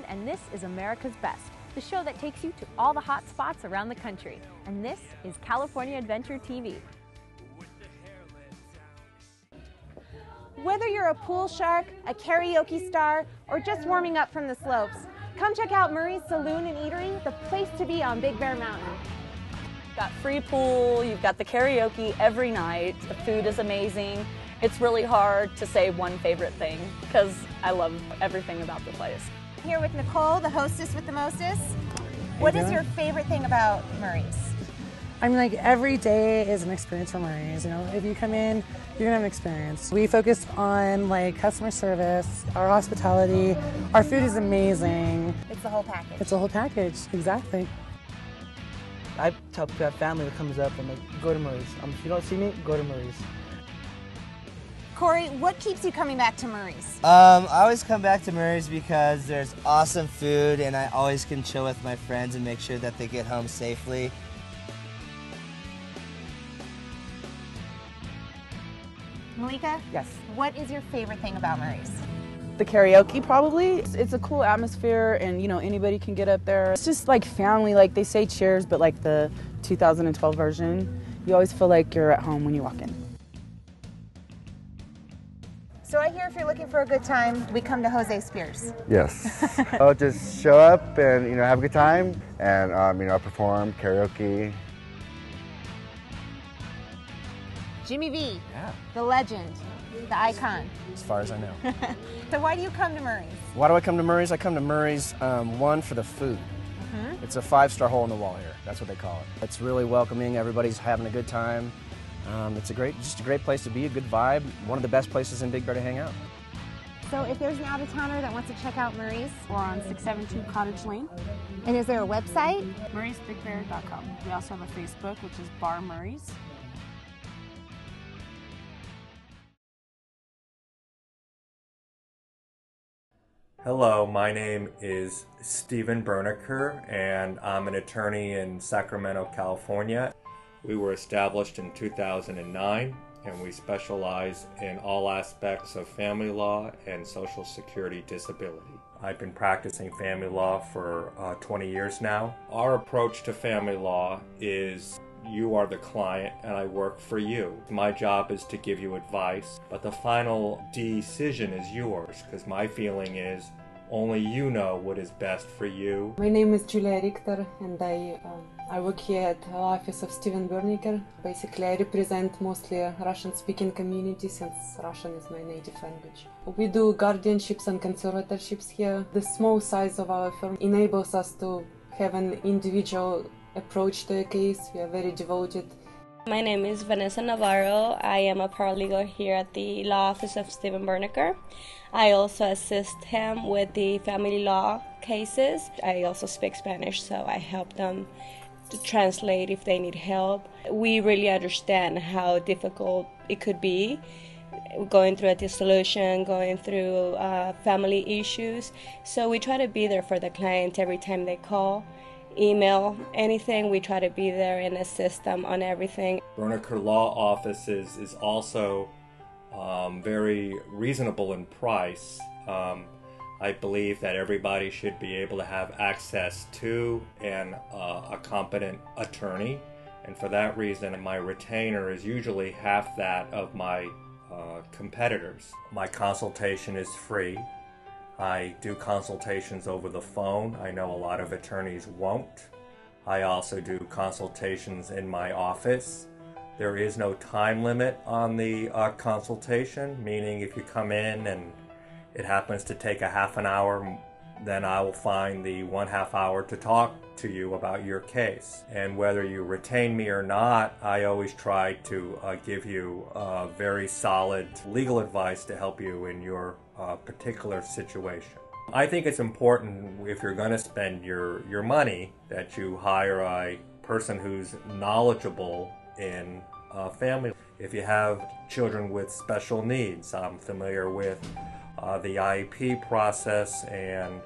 and this is America's Best, the show that takes you to all the hot spots around the country. And this is California Adventure TV. Whether you're a pool shark, a karaoke star, or just warming up from the slopes, come check out Murray's Saloon and Eatery, the place to be on Big Bear Mountain. Got free pool, you've got the karaoke every night, the food is amazing. It's really hard to say one favorite thing because I love everything about the place. Here with Nicole, the hostess with the mostest. What is your favorite thing about Murray's? I mean, like, every day is an experience for Murray's. You know, if you come in, you're gonna have an experience. We focus on like customer service, our hospitality. Our food is amazing. It's the whole package. It's a whole package, exactly. I tell family that comes up, I'm like, go to Murray's. If you don't see me, go to Murray's. Corey, what keeps you coming back to Murray's? I always come back to Murray's because there's awesome food and I always can chill with my friends and make sure that they get home safely. Malika? Yes. What is your favorite thing about Murray's? The karaoke, probably. It's a cool atmosphere, and you know, anybody can get up there. It's just like family, like they say cheers, but like the 2012 version, you always feel like you're at home when you walk in. So I hear if you're looking for a good time, we come to Jose Spears. Yes. I'll just show up and, you know, have a good time and, you know, perform karaoke. Jimmy V, Yeah, the legend, the icon. as far as I know. So why do you come to Murray's? Why do I come to Murray's? I come to Murray's, one, for the food. It's a 5-star hole in the wall here. That's what they call it. It's really welcoming. Everybody's having a good time. It's just a great place to be, a good vibe. One of the best places in Big Bear to hang out. So if there's an out-of-towner that wants to check out Murray's, We're on 672 Cottage Lane, and is there a website? murraysbigbear.com. We also have a Facebook, which is Bar Murray's. Hello, my name is Steven Berniker, and I'm an attorney in Sacramento, California. We were established in 2009, and we specialize in all aspects of family law and Social Security disability. I've been practicing family law for 20 years now. Our approach to family law is you are the client and I work for you. My job is to give you advice, but the final decision is yours, because my feeling is only you know what is best for you. My name is Julia Richter, and I work here at the office of Steven Berniker. Basically, I represent mostly a Russian-speaking community since Russian is my native language. We do guardianships and conservatorships here. The small size of our firm enables us to have an individual approach to a case. We are very devoted. My name is Vanessa Navarro. I am a paralegal here at the law office of Steven Berniker. I also assist him with the family law cases. I also speak Spanish, so I help them to translate if they need help. We really understand how difficult it could be going through a dissolution, going through family issues. So we try to be there for the client every time they call. Email, anything, we try to be there and assist them on everything. Berniker Law Offices is also very reasonable in price. I believe that everybody should be able to have access to a competent attorney, and for that reason my retainer is usually half that of my competitors. My consultation is free. I do consultations over the phone. I know a lot of attorneys won't. I also do consultations in my office. There is no time limit on the consultation, meaning if you come in and it happens to take a half an hour, then I will find the 1/2 hour to talk to you about your case. And whether you retain me or not, I always try to give you very solid legal advice to help you in your particular situation. I think it's important, if you're going to spend your money, that you hire a person who's knowledgeable in family. If you have children with special needs, I'm familiar with the IEP process and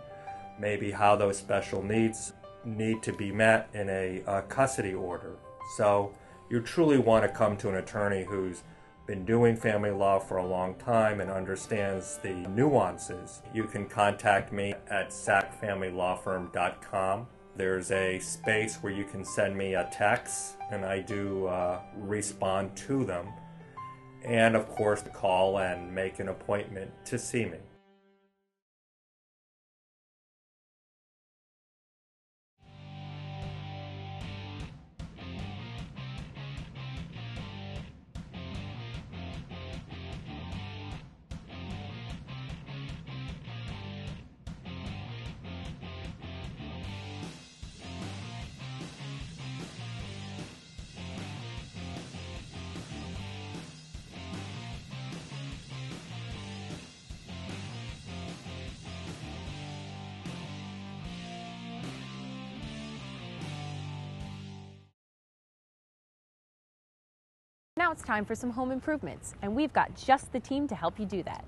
maybe how those special needs need to be met in a custody order. So you truly want to come to an attorney who's been doing family law for a long time and understands the nuances, you can contact me at sackfamilylawfirm.com. There's a space where you can send me a text, and I do respond to them. And of course, call and make an appointment to see me. Now it's time for some home improvements, and we've got just the team to help you do that.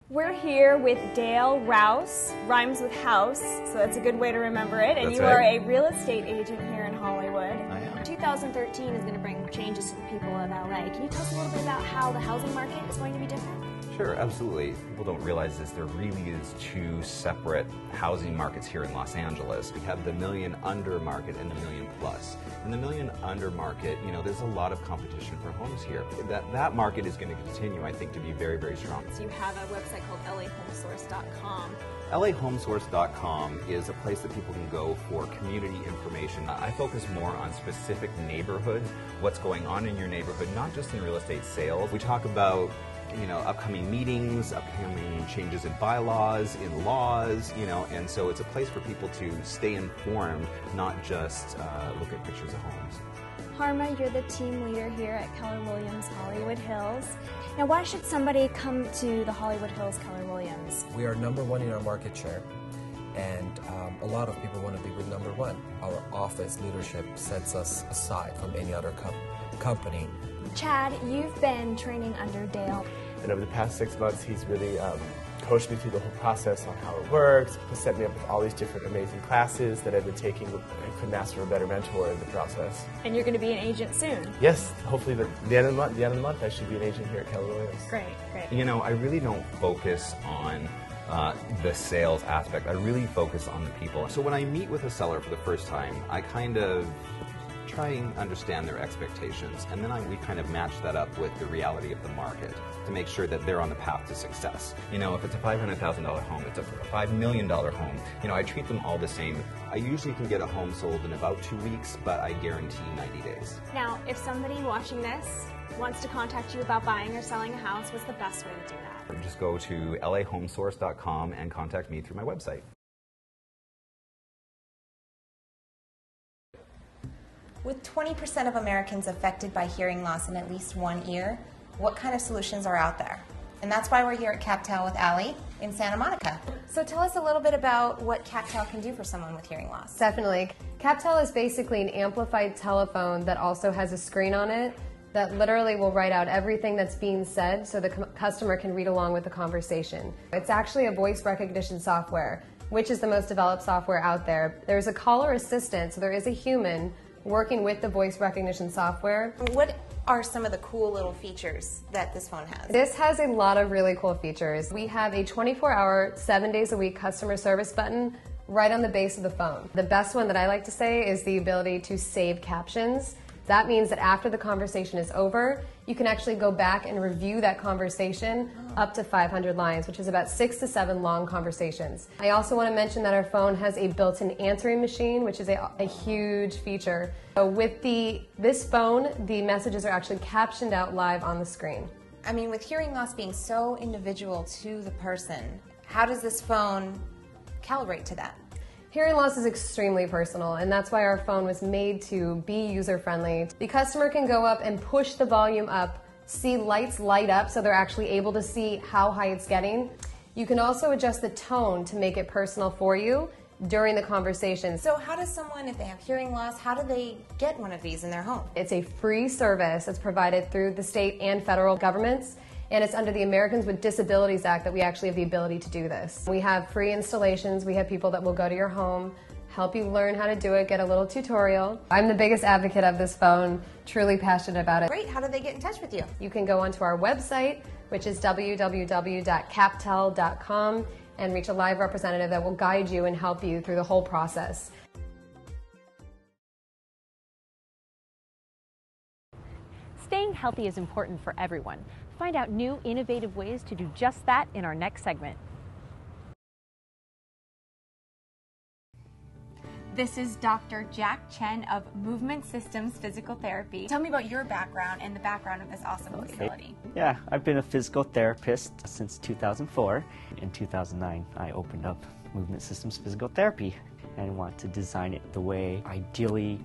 We're here with Dale Rouse, rhymes with house, so that's a good way to remember it. And That's you are right. a real estate agent here in Hollywood. I am. 2013 is going to bring changes to the people of LA. Can you tell us a little bit about how the housing market is going to be different? Sure, absolutely. People don't realize this. There really is two separate housing markets here in Los Angeles. We have the million under market and the million plus. In the million under market, there's a lot of competition for homes here. That market is going to continue, I think, to be very, very strong. So you have a website called lahomesource.com. LAHomesource.com is a place that people can go for community information. I focus more on specific neighborhoods, what's going on in your neighborhood, not just in real estate sales. We talk about upcoming meetings, upcoming changes in bylaws, in laws, and so it's a place for people to stay informed, not just look at pictures of homes. Harma, you're the team leader here at Keller Williams Hollywood Hills. Now, why should somebody come to the Hollywood Hills Keller Williams? We are #1 in our market share, and a lot of people want to be with #1. Our office leadership sets us aside from any other company. Chad, you've been training under Dale. And over the past 6 months, he's really coached me through the whole process on how it works, set me up with all these different amazing classes that I've been taking and couldn't ask for a better mentor in the process. And you're going to be an agent soon. Yes, hopefully the end of the month, I should be an agent here at Keller Williams. Great, great. I really don't focus on the sales aspect. I really focus on the people. So when I meet with a seller for the first time, I kind of try and understand their expectations, and then we kind of match that up with the reality of the market to make sure that they're on the path to success. If it's a $500,000 home, it's a $5 million home, I treat them all the same. I usually can get a home sold in about 2 weeks, but I guarantee 90 days. Now, if somebody watching this wants to contact you about buying or selling a house, what's the best way to do that? Just go to lahomesource.com and contact me through my website. With 20% of Americans affected by hearing loss in at least one ear, what kind of solutions are out there? And that's why we're here at CapTel with Allie in Santa Monica. So tell us a little bit about what CapTel can do for someone with hearing loss. Definitely. CapTel is basically an amplified telephone that also has a screen on it that literally will write out everything that's being said so the customer can read along with the conversation. It's actually a voice recognition software, which is the most developed software out there. There's a caller assistant, so there is a human working with the voice recognition software. What are some of the cool little features that this phone has? This has a lot of really cool features. We have a 24-hour, 7 days a week customer service button right on the base of the phone. The best one that I like to say is the ability to save captions. That means that after the conversation is over, you can actually go back and review that conversation up to 500 lines, which is about 6 to 7 long conversations. I also want to mention that our phone has a built-in answering machine, which is a huge feature. So with this phone, the messages are actually captioned out live on the screen. I mean, with hearing loss being so individual to the person, how does this phone calibrate to that? Hearing loss is extremely personal, and that's why our phone was made to be user-friendly. The customer can go up and push the volume up, see lights light up so they're actually able to see how high it's getting. You can also adjust the tone to make it personal for you during the conversation. So how does someone, if they have hearing loss, how do they get one of these in their home? It's a free service that's provided through the state and federal governments. And it's under the Americans with Disabilities Act that we actually have the ability to do this. We have free installations. We have people that will go to your home, help you learn how to do it, get a little tutorial. I'm the biggest advocate of this phone, truly passionate about it. Great, how do they get in touch with you? You can go onto our website, which is www.captel.com, and reach a live representative that will guide you and help you through the whole process. Staying healthy is important for everyone. Find out new, innovative ways to do just that in our next segment. This is Dr. Jack Chen of Movement Systems Physical Therapy. Tell me about your background and the background of this awesome facility. Yeah, I've been a physical therapist since 2004. In 2009, I opened up Movement Systems Physical Therapy and want to design it the way ideally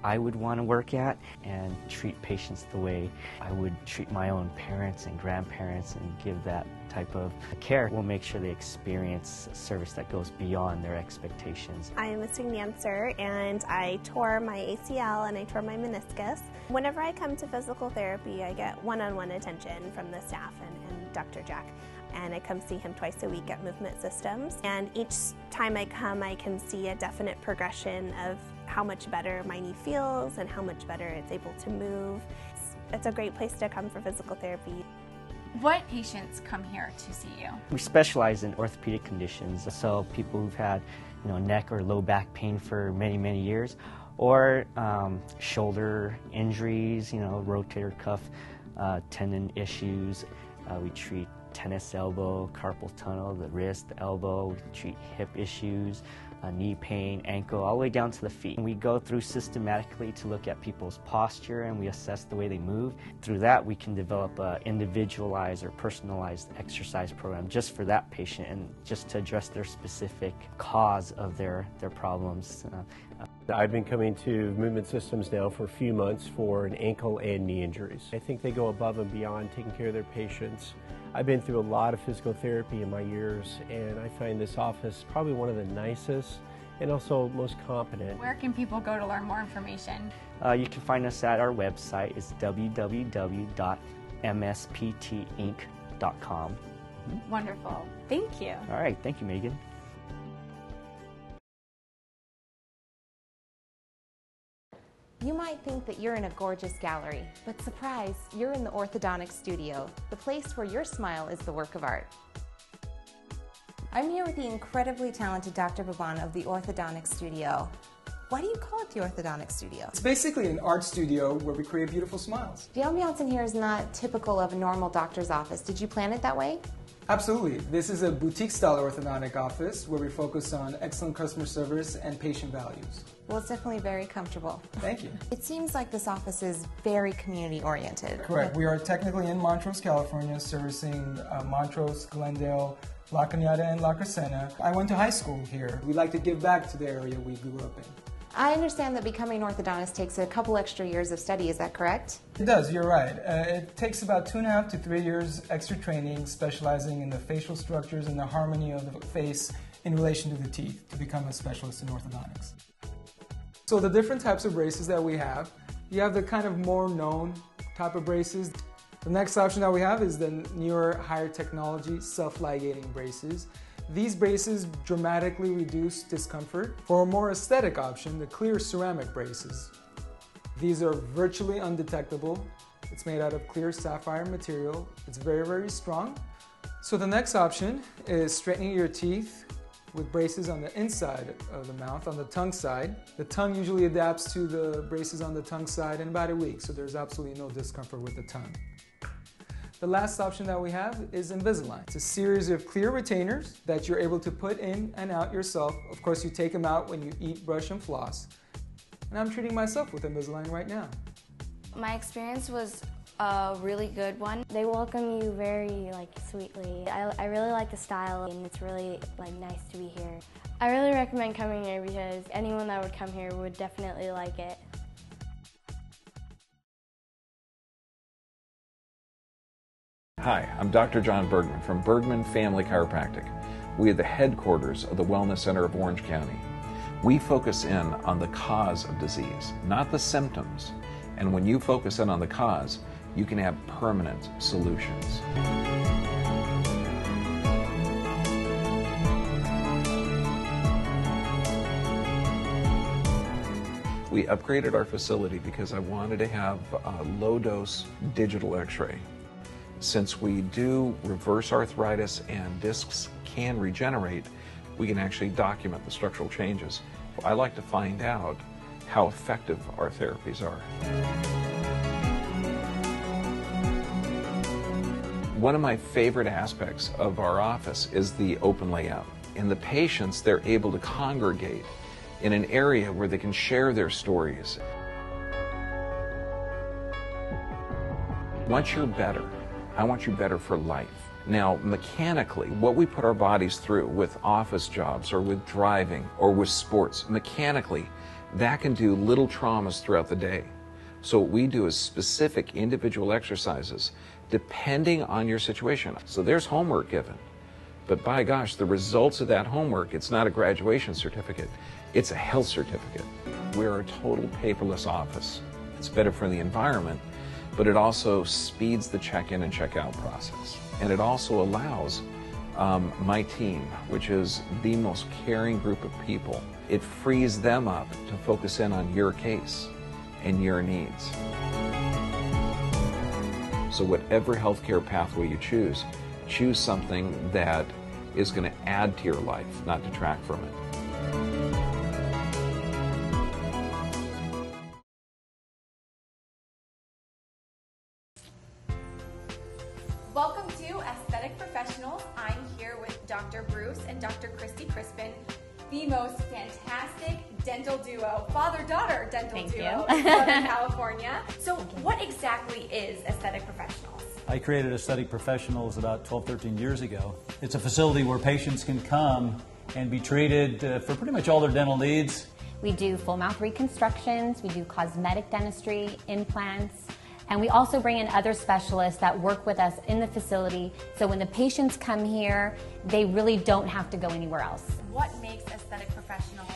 I would want to work at and treat patients the way I would treat my own parents and grandparents and give that type of care. We'll make sure they experience a service that goes beyond their expectations. I am a student dancer and I tore my ACL and I tore my meniscus. Whenever I come to physical therapy, I get one-on-one attention from the staff and Dr. Jack. And I come see him twice a week at Movement Systems. And each time I come, I can see a definite progression of how much better my knee feels and how much better it's able to move. It's a great place to come for physical therapy. What patients come here to see you? We specialize in orthopedic conditions, so people who've had neck or low back pain for many, many years, or shoulder injuries, rotator cuff tendon issues. We treat tennis elbow, carpal tunnel, the wrist, the elbow. We treat hip issues, knee pain, ankle, all the way down to the feet. And we go through systematically to look at people's posture and we assess the way they move. Through that, we can develop an individualized or personalized exercise program just for that patient and just to address their specific cause of their problems. I've been coming to Movement Systems now for a few months for an ankle and knee injuries. I think they go above and beyond taking care of their patients. I've been through a lot of physical therapy in my years, and I find this office probably one of the nicest and also most competent. Where can people go to learn more information? You can find us at our website. It's www.msptinc.com. Wonderful. Thank you. All right. Thank you, Megan. You might think that you're in a gorgeous gallery, but surprise, you're in the orthodontic studio, the place where your smile is the work of art. I'm here with the incredibly talented Dr. Baban of the Orthodontic Studio. Why do you call it the Orthodontic Studio? It's basically an art studio where we create beautiful smiles. The ambiance in here is not typical of a normal doctor's office. Did you plan it that way? Absolutely. This is a boutique-style orthodontic office where we focus on excellent customer service and patient values. Well, it's definitely very comfortable. Thank you. It seems like this office is very community-oriented. Correct. We are technically in Montrose, California, servicing Montrose, Glendale, La Cañada, and La Crescenta. I went to high school here. We like to give back to the area we grew up in. I understand that becoming an orthodontist takes a couple extra years of study, is that correct? It does, you're right. It takes about 2.5 to 3 years extra training, specializing in the facial structures and the harmony of the face in relation to the teeth to become a specialist in orthodontics. So the different types of braces that we have, you have the kind of more known type of braces. The next option that we have is the newer, higher technology self-ligating braces. These braces dramatically reduce discomfort. For a more aesthetic option, the clear ceramic braces. These are virtually undetectable. It's made out of clear sapphire material. It's very, very strong. So the next option is straightening your teeth with braces on the inside of the mouth, on the tongue side. The tongue usually adapts to the braces on the tongue side in about a week, so there's absolutely no discomfort with the tongue. The last option that we have is Invisalign. It's a series of clear retainers that you're able to put in and out yourself. Of course, you take them out when you eat, brush, and floss. And I'm treating myself with Invisalign right now. My experience was a really good one. They welcome you very sweetly. I really like the style and it's really nice to be here. I really recommend coming here because anyone that would come here would definitely like it. Hi, I'm Dr. John Bergman from Bergman Family Chiropractic. We are the headquarters of the Wellness Center of Orange County. We focus in on the cause of disease, not the symptoms. And when you focus in on the cause, you can have permanent solutions. We upgraded our facility because I wanted to have a low-dose digital x-ray. Since we do reverse arthritis and discs can regenerate, we can actually document the structural changes. I like to find out how effective our therapies are. One of my favorite aspects of our office is the open layout. And the patients, they're able to congregate in an area where they can share their stories. Once you're better, I want you better for life. Now, mechanically, what we put our bodies through with office jobs or with driving or with sports, mechanically, that can do little traumas throughout the day. So what we do is specific individual exercises depending on your situation. So there's homework given. But by gosh, the results of that homework, it's not a graduation certificate, it's a health certificate. We're a total paperless office. It's better for the environment, but it also speeds the check-in and check-out process. And it also allows my team, which is the most caring group of people, it frees them up to focus in on your case and your needs. So whatever healthcare pathway you choose something that is going to add to your life, not detract from it. Welcome to Aesthetic Professionals. I'm here with Dr. Bruce and Dr. Christy Crispin, the most fantastic dental duo, father-daughter dental duo in Southern California. So what exactly is Aesthetic Professionals? I created Aesthetic Professionals about 12, 13 years ago. It's a facility where patients can come and be treated for pretty much all their dental needs. We do full mouth reconstructions, we do cosmetic dentistry, implants, and we also bring in other specialists that work with us in the facility. So when the patients come here, they really don't have to go anywhere else. What makes Aesthetic Professionals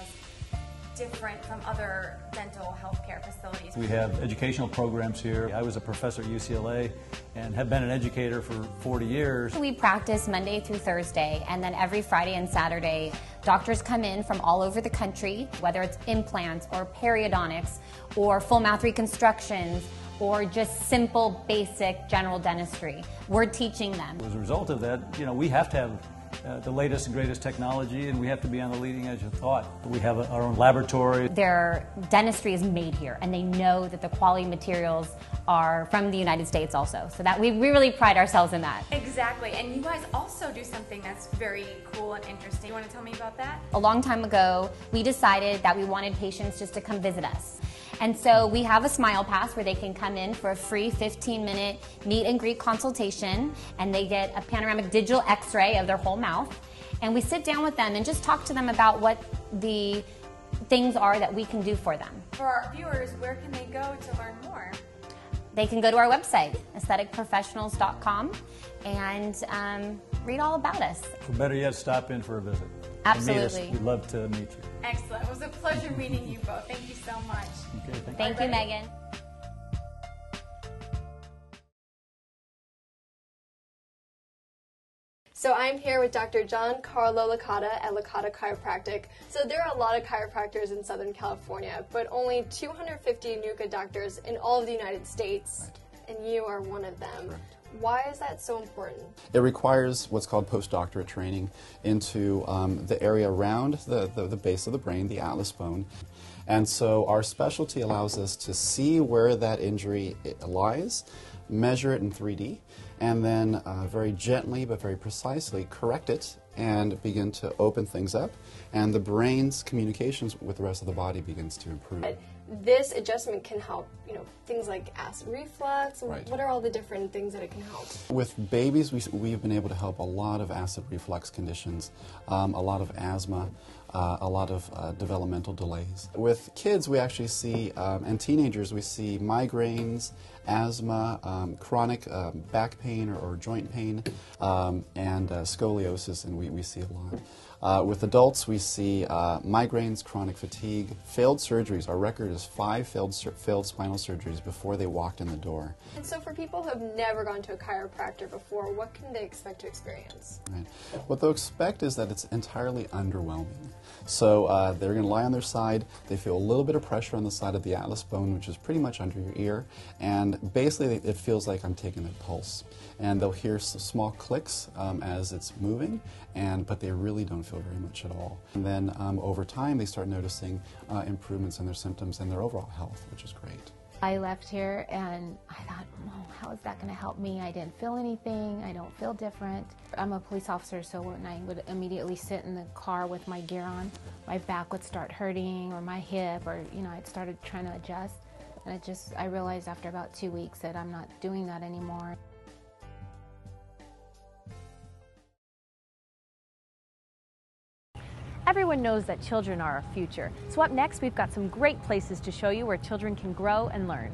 different from other dental healthcare facilities? We have educational programs here. I was a professor at UCLA and have been an educator for 40 years. We practice Monday through Thursday, and then every Friday and Saturday, doctors come in from all over the country, whether it's implants or periodontics or full mouth reconstructions or just simple, basic general dentistry. We're teaching them. As a result of that, we have to have the latest and greatest technology, and we have to be on the leading edge of thought. We have our own laboratory. Their dentistry is made here, and they know that the quality materials are from the United States also. So that we really pride ourselves in that. Exactly, and you guys also do something that's very cool and interesting. You want to tell me about that? A long time ago, we decided that we wanted patients just to come visit us. And so we have a Smile Pass where they can come in for a free 15-minute meet and greet consultation, and they get a panoramic digital x-ray of their whole mouth. And we sit down with them and just talk to them about what the things are that we can do for them. For our viewers, where can they go to learn more? They can go to our website, aestheticprofessionals.com, and read all about us. Or better yet, stop in for a visit. Absolutely. We'd love to meet you. Excellent. It was a pleasure meeting you both. Thank you so much. Okay, thank you, Megan. So I'm here with Dr. John Carlo Licata at Licata Chiropractic. So there are a lot of chiropractors in Southern California, but only 250 NUCCA doctors in all of the United States, and you are one of them. Right. Why is that so important? It requires what's called postdoctorate training into the area around the base of the brain, the atlas bone. And so our specialty allows us to see where that injury lies, measure it in 3D, and then very gently but very precisely correct it and begin to open things up, and the brain's communications with the rest of the body begins to improve. This adjustment can help, things like acid reflux. Right. What are all the different things that it can help? With babies, we've been able to help a lot of acid reflux conditions, a lot of asthma, a lot of developmental delays. With kids, we actually see, and teenagers, we see migraines, asthma, chronic back pain or joint pain, and scoliosis, and we see a lot. With adults, we see migraines, chronic fatigue, failed surgeries. Our record is 5 failed spinal surgeries before they walked in the door. And so for people who have never gone to a chiropractor before, what can they expect to experience? Right. What they'll expect is that it's entirely underwhelming. So they're going to lie on their side. They feel a little bit of pressure on the side of the atlas bone, which is pretty much under your ear, and basically it feels like I'm taking a pulse. And they'll hear small clicks as it's moving, but they really don't feel very much at all. And then over time, they start noticing improvements in their symptoms and their overall health, which is great. I left here and I thought, oh, how is that going to help me? I didn't feel anything. I don't feel different. I'm a police officer, so when I would immediately sit in the car with my gear on, my back would start hurting, or my hip, or I'd started trying to adjust. And I realized after about 2 weeks that I'm not doing that anymore. Everyone knows that children are our future. So up next, we've got some great places to show you where children can grow and learn.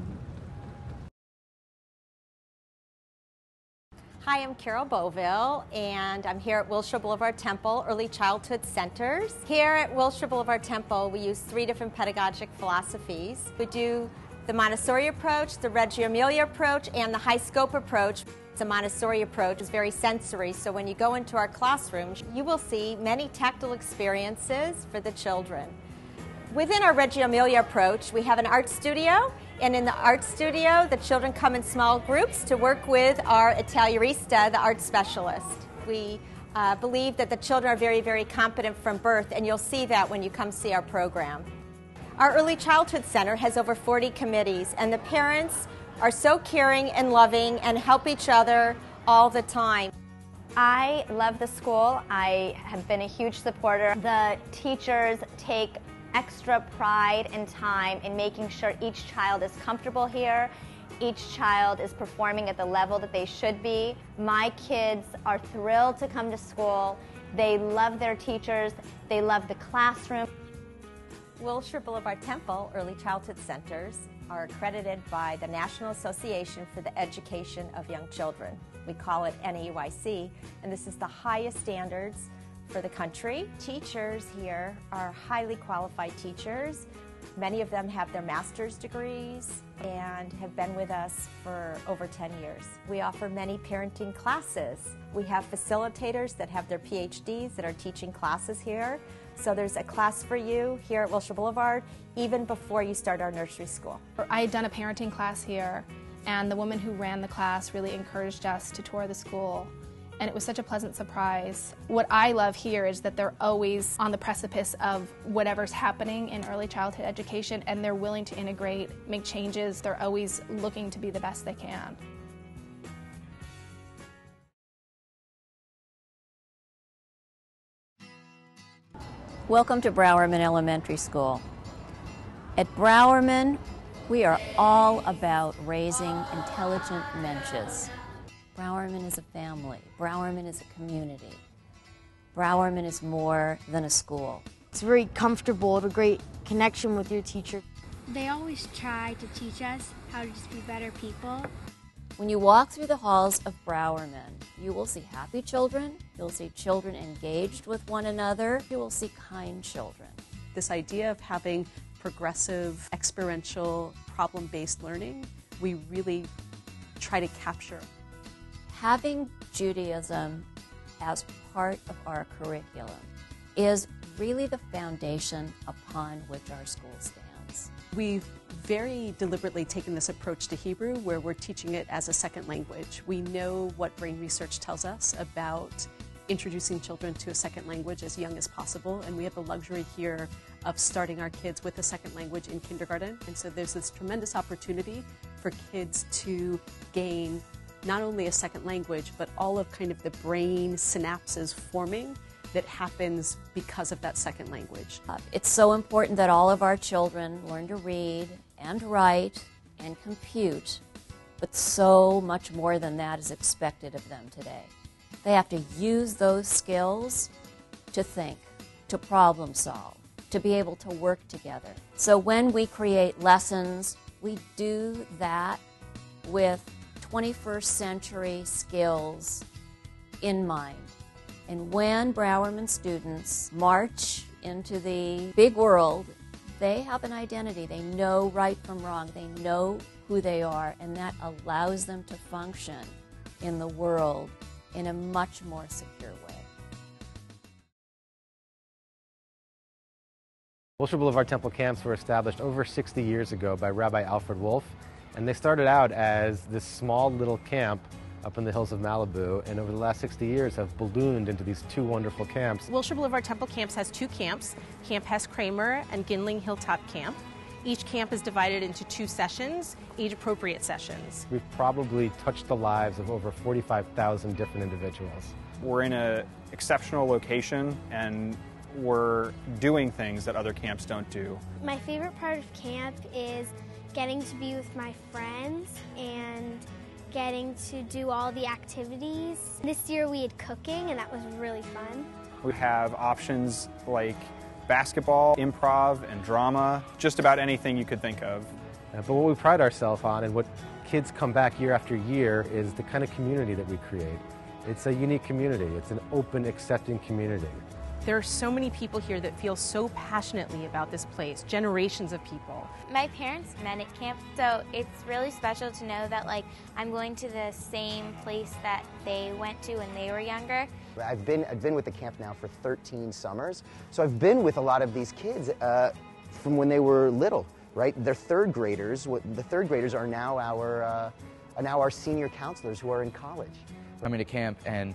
Hi, I'm Carol Beauville, and I'm here at Wilshire Boulevard Temple Early Childhood Centers. Here at Wilshire Boulevard Temple, we use 3 different pedagogic philosophies. We do the Montessori approach, the Reggio Emilia approach, and the high scope approach. The Montessori approach is very sensory, so when you go into our classrooms, you will see many tactile experiences for the children. Within our Reggio Emilia approach, we have an art studio, and in the art studio, the children come in small groups to work with our Italiarista, the art specialist. We believe that the children are very, very competent from birth, and you'll see that when you come see our program. Our Early Childhood Center has over 40 committees, and the parents are so caring and loving and help each other all the time. I love the school. I have been a huge supporter. The teachers take extra pride and time in making sure each child is comfortable here. Each child is performing at the level that they should be. My kids are thrilled to come to school. They love their teachers. They love the classroom. Wilshire Boulevard Temple Early Childhood Centers are accredited by the National Association for the Education of Young Children. We call it NAEYC, and this is the highest standards for the country. Teachers here are highly qualified teachers. Many of them have their master's degrees and have been with us for over 10 years. We offer many parenting classes. We have facilitators that have their PhDs that are teaching classes here. So there's a class for you here at Wilshire Boulevard even before you start our nursery school. I had done a parenting class here, and the woman who ran the class really encouraged us to tour the school, and it was such a pleasant surprise. What I love here is that they're always on the precipice of whatever's happening in early childhood education, and they're willing to integrate, make changes. They're always looking to be the best they can. Welcome to Browerman Elementary School. At Browerman, we are all about raising intelligent mensches. Browerman is a family. Browerman is a community. Browerman is more than a school. It's very comfortable, a great connection with your teacher. They always try to teach us how to just be better people. When you walk through the halls of Browerman, you will see happy children, you'll see children engaged with one another, you will see kind children. This idea of having progressive, experiential, problem-based learning, we really try to capture. Having Judaism as part of our curriculum is really the foundation upon which our school stands. We've very deliberately taken this approach to Hebrew where we're teaching it as a second language. We know what brain research tells us about introducing children to a second language as young as possible, and we have the luxury here of starting our kids with a second language in kindergarten. And so there's this tremendous opportunity for kids to gain not only a second language, but all of kind of the brain synapses forming that happens because of that second language. It's so important that all of our children learn to read and write and compute, but so much more than that is expected of them today. They have to use those skills to think, to problem solve, to be able to work together. So when we create lessons, we do that with 21st century skills in mind. And when Browerman students march into the big world, they have an identity. They know right from wrong. They know who they are, and that allows them to function in the world in a much more secure way. Wilshire Boulevard Temple camps were established over 60 years ago by Rabbi Alfred Wolf, and they started out as this small little camp up in the hills of Malibu, and over the last 60 years have ballooned into these two wonderful camps. Wilshire Boulevard Temple Camps has two camps, Camp Hess Kramer and Ginling Hilltop Camp. Each camp is divided into 2 sessions, age-appropriate sessions. We've probably touched the lives of over 45,000 different individuals. We're in an exceptional location, and we're doing things that other camps don't do. My favorite part of camp is getting to be with my friends and getting to do all the activities. This year we had cooking, and that was really fun. We have options like basketball, improv, and drama, just about anything you could think of. But what we pride ourselves on, and what kids come back year after year, is the kind of community that we create. It's a unique community. It's an open, accepting community. There are so many people here that feel so passionately about this place, generations of people. My parents met at camp, so it's really special to know that I'm going to the same place that they went to when they were younger. I've been with the camp now for 13 summers, so I've been with a lot of these kids from when they were little, right? They're third graders. The third graders are now our senior counselors who are in college. Coming to camp and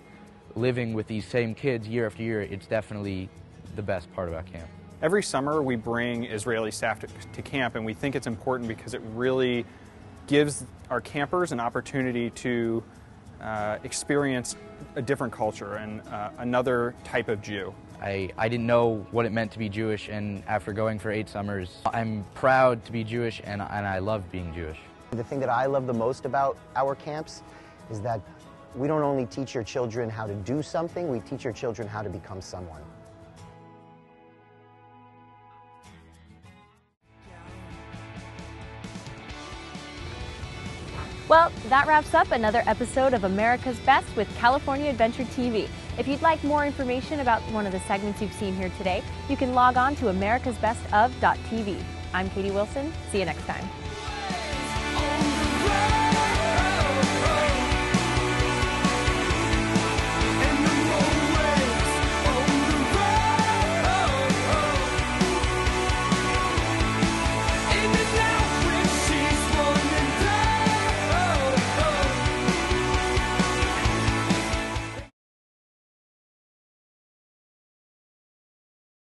living with these same kids year after year, it's definitely the best part about camp. Every summer we bring Israeli staff to camp, and we think it's important because it really gives our campers an opportunity to experience a different culture and another type of Jew. I didn't know what it meant to be Jewish, and after going for 8 summers, I'm proud to be Jewish, and I love being Jewish. The thing that I love the most about our camps is that we don't only teach your children how to do something, we teach your children how to become someone. Well, that wraps up another episode of America's Best with California Adventure TV. If you'd like more information about one of the segments you've seen here today, you can log on to americasbestof.tv. I'm Katie Wilson. See you next time.